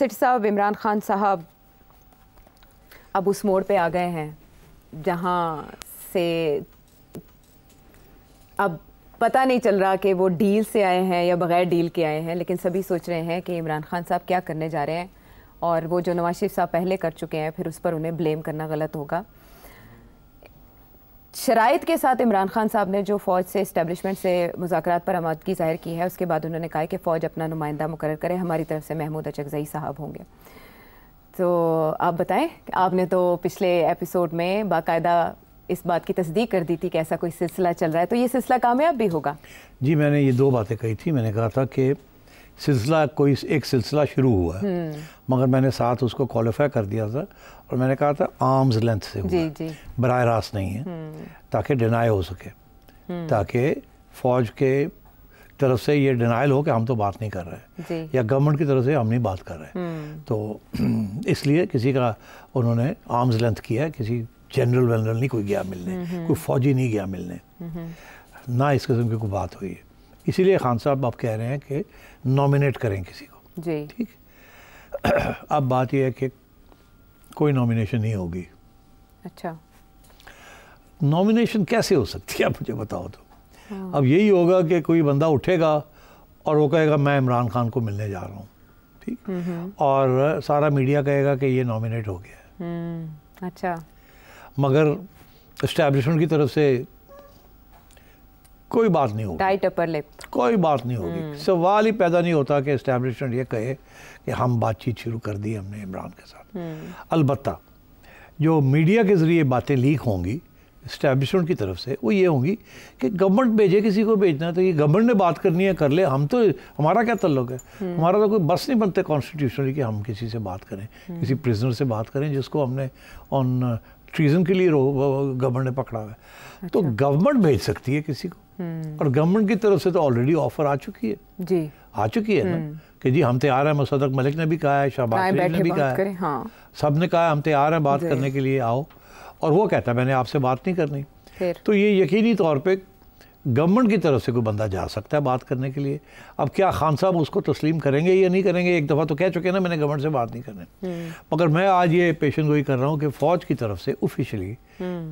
सेठ साहब, इमरान खान साहब अब उस मोड़ पे आ गए हैं जहां से अब पता नहीं चल रहा कि वो डील से आए हैं या बगैर डील के आए हैं, लेकिन सभी सोच रहे हैं कि इमरान खान साहब क्या करने जा रहे हैं और वो जो नवाज शरीफ साहब पहले कर चुके हैं फिर उस पर उन्हें ब्लेम करना गलत होगा। शराइत के साथ इमरान खान साहब ने जो फ़ौज से इस्टेब्लिशमेंट से मुज़ाकरात पर आमादगी ज़ाहिर की है, उसके बाद उन्होंने कहा कि फ़ौज अपना नुमाइंदा मुकर्रर करे, हमारी तरफ से महमूद अचकज़ई साहब होंगे। तो आप बताएं, आपने तो पिछले एपिसोड में बाकायदा इस बात की तस्दीक कर दी थी कि ऐसा कोई सिलसिला चल रहा है, तो ये सिलसिला कामयाब भी होगा? जी, मैंने ये दो बातें कही थी। मैंने कहा था कि सिलसिला कोई एक सिलसिला शुरू हुआ है, मगर मैंने साथ उसको क्वालिफाई कर दिया था और मैंने कहा था आर्म्स लेंथ से हुआ, बराह रास्त नहीं है, ताकि डिनाई हो सके, ताकि फ़ौज के तरफ से ये डिनाइल हो कि हम तो बात नहीं कर रहे या गवर्नमेंट की तरफ से हम नहीं बात कर रहे। तो इसलिए किसी का उन्होंने आर्म्स लेंथ किया है, किसी जनरल वेनरल नहीं कोई गया मिलने, कोई फ़ौजी नहीं गया मिलने, ना इस किस्म की कोई बात हुई है। इसीलिए खान साहब आप कह रहे हैं कि नॉमिनेट करें किसी को, ठीक। अब बात यह है कि कोई नॉमिनेशन नहीं होगी। अच्छा, नॉमिनेशन कैसे हो सकती है, आप मुझे बताओ तो। अब यही होगा कि कोई बंदा उठेगा और वो कहेगा मैं इमरान खान को मिलने जा रहा हूँ, ठीक, और सारा मीडिया कहेगा कि ये नॉमिनेट हो गया है। अच्छा, मगर एस्टैब्लिशमेंट की तरफ से कोई बात नहीं होगी, टाइट अपर लिप, कोई बात नहीं होगी। सवाल ही पैदा नहीं होता कि एस्टैब्लिशमेंट ये कहे कि हम बातचीत शुरू कर दी हमने इमरान के साथ। अलबत्ता जो मीडिया के ज़रिए बातें लीक होंगी एस्टैब्लिशमेंट की तरफ से, वो ये होंगी कि गवर्नमेंट भेजे, किसी को भेजना है तो ये गवर्नमेंट ने बात करनी है कर ले, हम तो हमारा क्या तल्लुक है, हमारा तो कोई बस नहीं बनते कॉन्स्टिट्यूशनली कि हम किसी से बात करें, किसी प्रिजनर से बात करें जिसको हमने ऑन ट्रीजन के लिए गवर्नमेंट ने पकड़ा हुआ है। अच्छा। तो गवर्नमेंट भेज सकती है किसी को, और गवर्नमेंट की तरफ से तो ऑलरेडी ऑफर आ चुकी है जी, आ चुकी है ना कि जी हम तैयार हैं। मुसद्दक मलिक ने भी कहा है, शहबाज शरीफ ने भी कहा है, हाँ। सब ने कहा हम तैयार हैं बात करने के लिए, आओ। और वो कहता है मैंने आपसे बात नहीं करनी। तो ये यकीनी तौर पे गवर्नमेंट की तरफ से कोई बंदा जा सकता है बात करने के लिए। अब क्या खान साहब उसको तस्लीम करेंगे या नहीं करेंगे, एक दफ़ा तो कह चुके हैं ना मैंने गवर्नमेंट से बात नहीं करनी। मगर मैं आज ये पेशन गोई कर रहा हूँ कि फ़ौज की तरफ से ऑफिशियली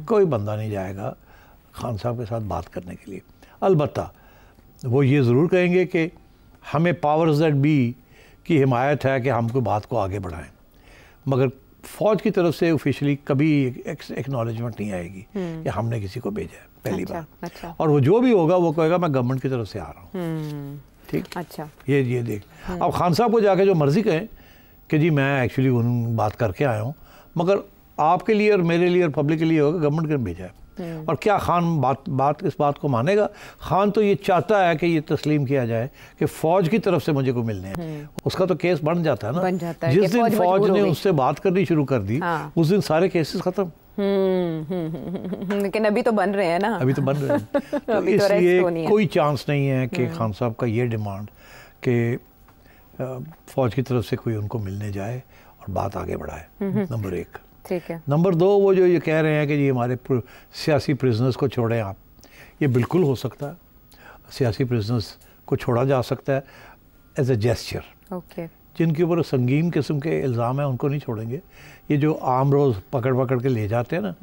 कोई बंदा नहीं जाएगा खान साहब के साथ बात करने के लिए। अलबत्ता वो ये ज़रूर कहेंगे कि हमें पावर्स दैट बी की हिमायत है कि हम कोई बात को आगे बढ़ाएं, मगर फ़ौज की तरफ से ऑफिशियली कभी एक्नॉलेजमेंट नहीं आएगी कि हमने किसी को भेजा है पहली बार। अच्छा। और वो जो भी होगा वो कहेगा मैं गवर्नमेंट की तरफ से आ रहा हूँ, ठीक। अच्छा, ये देख अब खान साहब को जाके जो मर्ज़ी कहें कि जी मैं एक्चुअली उन बात करके आया हूँ, मगर आपके लिए और मेरे लिए और पब्लिक के लिए होगा गवर्नमेंट ने भेजा है। और क्या खान इस बात को मानेगा? खान तो ये चाहता है कि ये तस्लीम किया जाए कि फ़ौज की तरफ से मुझे को मिलने हैं। उसका तो केस बन जाता है ना, बन जाता है। जिस दिन फ़ौज ने उससे बात करनी शुरू कर दी, हाँ। उस दिन सारे केसेस खत्म। लेकिन अभी तो बन रहे हैं ना, अभी तो बन रहे हैं। तो इसलिए कोई चांस नहीं है कि खान साहब का ये डिमांड कि फ़ौज की तरफ से कोई उनको मिलने जाए और बात आगे बढ़ाए, नंबर एक। ठीक है। नंबर दो, वो जो ये कह रहे हैं कि जी हमारे सियासी प्रिजनर्स को छोड़ें आप, ये बिल्कुल हो सकता है। सियासी प्रिजनर्स को छोड़ा जा सकता है एज ए जेस्चर। ओके। जिनके ऊपर संगीन किस्म के इल्ज़ाम हैं उनको नहीं छोड़ेंगे। ये जो आम रोज़ पकड़ के ले जाते हैं ना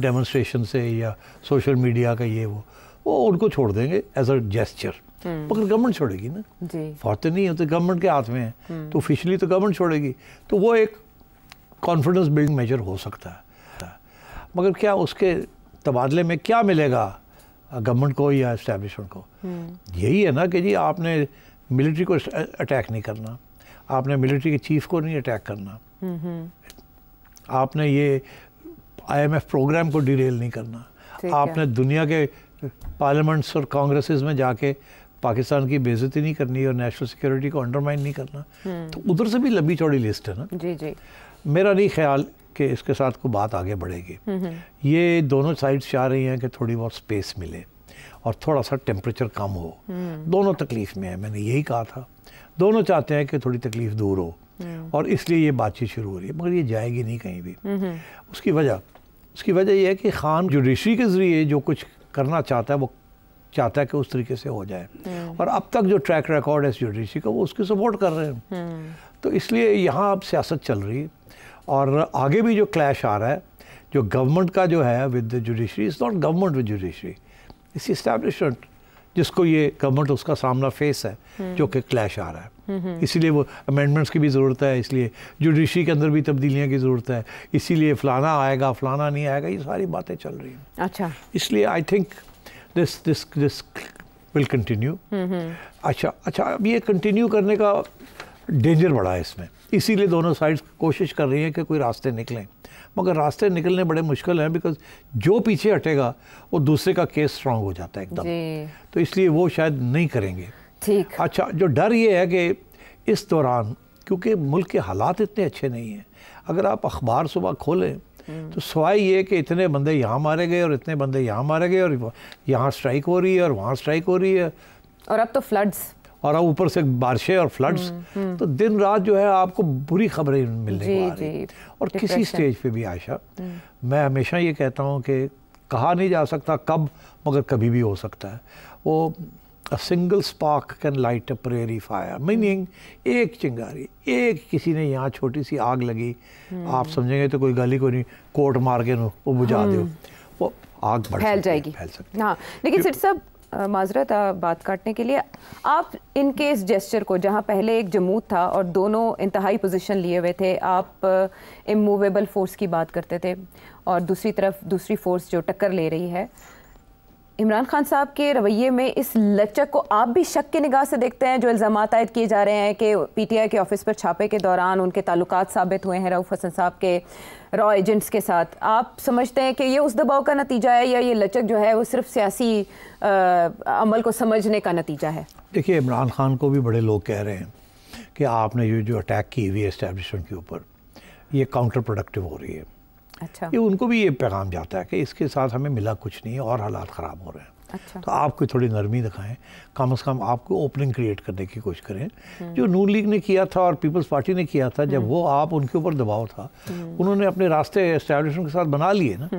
डेमोन्स्ट्रेशन से या सोशल मीडिया का ये वो उनको छोड़ देंगे एज अ जेस्चर। मगर गवर्नमेंट छोड़ेगी ना जी, फौज तो नहीं होती, गवर्नमेंट के हाथ में है, तो ऑफिशियली तो गवर्नमेंट छोड़ेगी। तो वो एक कॉन्फिडेंस बिल्डिंग मेजर हो सकता है, मगर क्या उसके तबादले में क्या मिलेगा गवर्नमेंट को या एस्टैब्लिशमेंट को? यही है ना कि जी आपने मिलिट्री को अटैक नहीं करना, आपने मिलिट्री के चीफ को नहीं अटैक करना, आपने ये IMF प्रोग्राम को डिरेल नहीं करना, आपने दुनिया के पार्लियामेंट्स और कांग्रेसेस में जाके पाकिस्तान की बेइज्जती नहीं करनी और नेशनल सिक्योरिटी को अंडरमाइन नहीं करना। तो उधर से भी लंबी चौड़ी लिस्ट है ना जी जी। मेरा नहीं ख्याल कि इसके साथ कोई बात आगे बढ़ेगी। ये दोनों साइड्स चाह रही हैं कि थोड़ी बहुत स्पेस मिले और थोड़ा सा टेम्परेचर कम हो। दोनों तकलीफ़ में है, मैंने यही कहा था। दोनों चाहते हैं कि थोड़ी तकलीफ़ दूर हो और इसलिए ये बातचीत शुरू हो रही है, मगर ये जाएगी नहीं कहीं भी। उसकी वजह यह है कि खान जुडिशरी के ज़रिए जो कुछ करना चाहता है वो चाहता है कि उस तरीके से हो जाए, और अब तक जो ट्रैक रिकॉर्ड है जुडिशरी का वो उसकी सपोर्ट कर रहे हैं। तो इसलिए यहाँ अब सियासत चल रही है और आगे भी जो क्लैश आ रहा है, जो गवर्नमेंट का जो है with the judiciary, is not government with judiciary, इस इस्टेब्लिशमेंट जिसको ये गवर्नमेंट उसका सामना फेस है जो कि क्लैश आ रहा है। इसीलिए वो अमेंडमेंट्स की भी ज़रूरत है, इसलिए जुडिशरी के अंदर भी तब्दीलियाँ की ज़रूरत है, इसीलिए फ़लाना आएगा फ़लाना नहीं आएगा, ये सारी बातें चल रही हैं। अच्छा, इसलिए I think this will continue. अच्छा, अब ये कंटिन्यू करने का डेंजर बढ़ा है इसमें, इसीलिए दोनों साइड्स कोशिश कर रही हैं कि कोई रास्ते निकलें, मगर रास्ते निकलने बड़े मुश्किल हैं, बिकॉज जो पीछे हटेगा वो दूसरे का केस स्ट्रांग हो जाता है एकदम, तो इसलिए वो शायद नहीं करेंगे। ठीक। अच्छा, जो डर ये है कि इस दौरान क्योंकि मुल्क के हालात इतने अच्छे नहीं हैं, अगर आप अखबार सुबह खोलें तो सवाई ये कि इतने बंदे यहाँ मारे गए और इतने बंदे यहाँ मारे गए और यहाँ स्ट्राइक हो रही है और वहाँ स्ट्राइक हो रही है, और अब तो फ्लड्स, और अब ऊपर से बारिशें और फ्लड्स, तो दिन रात जो है आपको बुरी खबरें मिलने को आ रही है। और किसी स्टेज पे भी आयशा, मैं हमेशा ये कहता हूँ कि कहा नहीं जा सकता कब, मगर कभी भी हो सकता है। वो a single spark can light a prairie fire, meaning एक चिंगारी, एक किसी ने यहाँ छोटी सी आग लगी, आप समझेंगे तो कोई गाली को नहीं, कोट मार के वो बुझा दो, वो आग फैल जाएगी, फैल सकती है। हाँ, लेकिन सिर्फ सब माजरत बात काटने के लिए, आप इनके इस जेस्चर को, जहाँ पहले एक जमूत था और दोनों इंतहाई पोजीशन लिए हुए थे, आप इमूवेबल फोर्स की बात करते थे और दूसरी तरफ दूसरी फोर्स जो टक्कर ले रही है, इमरान खान साहब के रवैये में इस लचक को आप भी शक की निगाह से देखते हैं? जो इल्ज़ामात आयद किए जा रहे हैं कि पीटीआई के ऑफिस पर छापे के दौरान उनके ताल्लुकात साबित हुए हैं रऊफ़ हसन साहब के रॉ एजेंट्स के साथ, आप समझते हैं कि ये उस दबाव का नतीजा है या ये लचक जो है वो सिर्फ सियासी अमल को समझने का नतीजा है? देखिए, इमरान खान को भी बड़े लोग कह रहे हैं कि आपने ये जो अटैक की हुई है एस्टेब्लिशमेंट के ऊपर, ये काउंटर प्रोडक्टिव हो रही है। अच्छा, ये उनको भी ये पैगाम जाता है कि इसके साथ हमें मिला कुछ नहीं है और हालात ख़राब हो रहे हैं। अच्छा, तो आप कोई थोड़ी नरमी दिखाएं, कम से कम आपको ओपनिंग क्रिएट करने की कोशिश करें, जो नून लीग ने किया था और पीपल्स पार्टी ने किया था, जब वो आप उनके ऊपर दबाव था, उन्होंने अपने रास्ते एस्टैब्लिशमेंट के साथ बना लिए ना,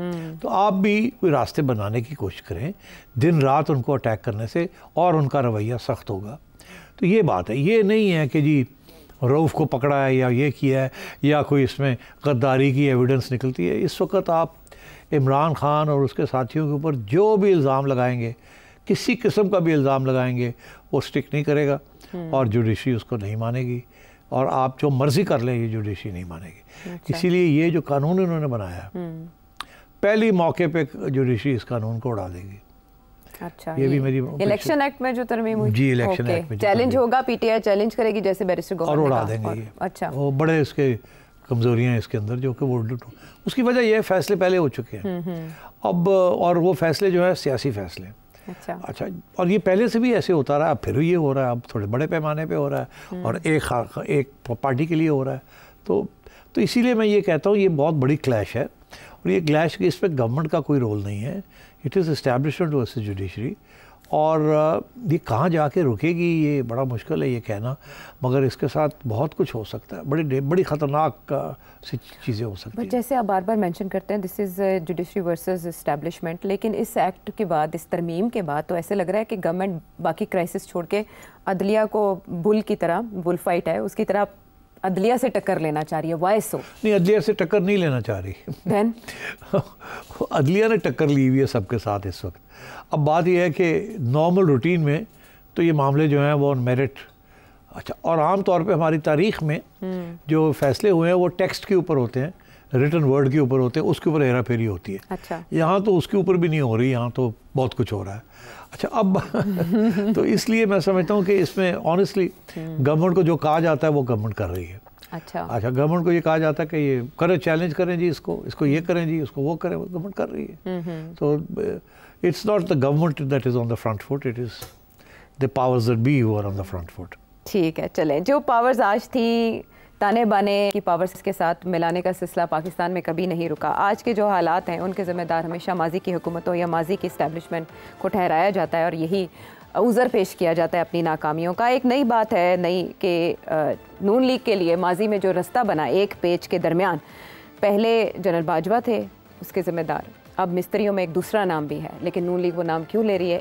तो आप भी कोई रास्ते बनाने की कोशिश करें दिन रात उनको अटैक करने से, और उनका रवैया सख्त होगा। तो ये बात है, ये नहीं है कि जी रऊफ़ को पकड़ा है या ये किया है या कोई इसमें गद्दारी की एविडेंस निकलती है। इस वक्त आप इमरान खान और उसके साथियों के ऊपर जो भी इल्ज़ाम लगाएंगे, किसी किस्म का भी इल्ज़ाम लगाएंगे, वो स्टिक नहीं करेगा और जुडिशरी उसको नहीं मानेगी, और आप जो मर्ज़ी कर लें ये जुडिशरी नहीं मानेगी। अच्छा। इसीलिए ये जो कानून इन्होंने बनाया, पहली मौके पे जुडिशरी इस कानून को उड़ा देगी। अच्छा, ये भी मेरी इलेक्शन एक्ट में जो तरमीम हुई, जी इलेक्शन एक्ट में चैलेंज होगा, पीटीआई चैलेंज करेगी जैसे बैरिस्टर गौहर और उड़ा देंगे ये। अच्छा, वो बड़े इसके कमज़ोरियाँ हैं इसके अंदर, जो कि वो उसकी वजह ये फैसले पहले हो चुके हैं अब, और वो फैसले जो है सियासी फैसले। अच्छा, और ये पहले से भी ऐसे होता रहा, अब फिर ये हो रहा है, अब थोड़े बड़े पैमाने पे हो रहा है और एक पार्टी के लिए हो रहा है। तो इसीलिए मैं ये कहता हूँ ये बहुत बड़ी क्लैश है, और ये क्लैश इस पर गवर्नमेंट का कोई रोल नहीं है, it is establishment versus judiciary, और ये कहाँ जाके रुकेगी ये बड़ा मुश्किल है ये कहना, मगर इसके साथ बहुत कुछ हो सकता है, बड़ी ख़तरनाक सी चीज़ें हो सकती हैं। जैसे आप बार बार मेंशन करते हैं this is judiciary versus establishment, लेकिन इस एक्ट के बाद, इस तरमीम के बाद तो ऐसे लग रहा है कि गवर्नमेंट बाकी क्राइसिस छोड़ के अदलिया को बुल की तरह, बुल फाइट है उसकी तरह अदलिया से टक्कर लेना चाह रही है। वाई सो? नहीं, अदलिया से टक्कर नहीं लेना चाह रही। Then? अदलिया ने टक्कर ली हुई है सबके साथ इस वक्त। अब बात यह है कि नॉर्मल रूटीन में तो ये मामले जो हैं वो ऑन मेरिट, अच्छा, और आम तौर पे हमारी तारीख में जो फैसले हुए हैं वो टेक्स्ट के ऊपर होते हैं, रिटन वर्ड के ऊपर होते हैं, उसके ऊपर हेरा फेरी होती है। अच्छा, यहाँ तो उसके ऊपर भी नहीं हो रही, यहाँ तो बहुत कुछ हो रहा है। अच्छा, अब तो इसलिए मैं समझता हूँ कि इसमें ऑनेस्टली गवर्नमेंट को जो कहा जाता है वो गवर्नमेंट कर रही है। अच्छा, गवर्नमेंट को ये कहा जाता है कि ये करें, चैलेंज करें जी, इसको ये करें जी, इसको वो करें, गवर्नमेंट कर रही है। तो it's not the government that is on the front foot, it is the powers that be who are on the front foot. ठीक है, चलें, जो पावर्स आज थी ताने बाने की पावर्स के साथ मिलाने का सिलसिला पाकिस्तान में कभी नहीं रुका। आज के जो हालात हैं उनके ज़िम्मेदार हमेशा माजी की हुकूमतों या माजी की इस्टेब्लिशमेंट को ठहराया जाता है और यही उज़र पेश किया जाता है अपनी नाकामियों का। एक नई बात है, नई कि नून लीग के लिए माजी में जो रास्ता बना एक पेच के दरमियान, पहले जनरल बाजवा थे उसके ज़िम्मेदार, अब मिस्त्रियों में एक दूसरा नाम भी है, लेकिन नून लीग वो नाम क्यों ले रही है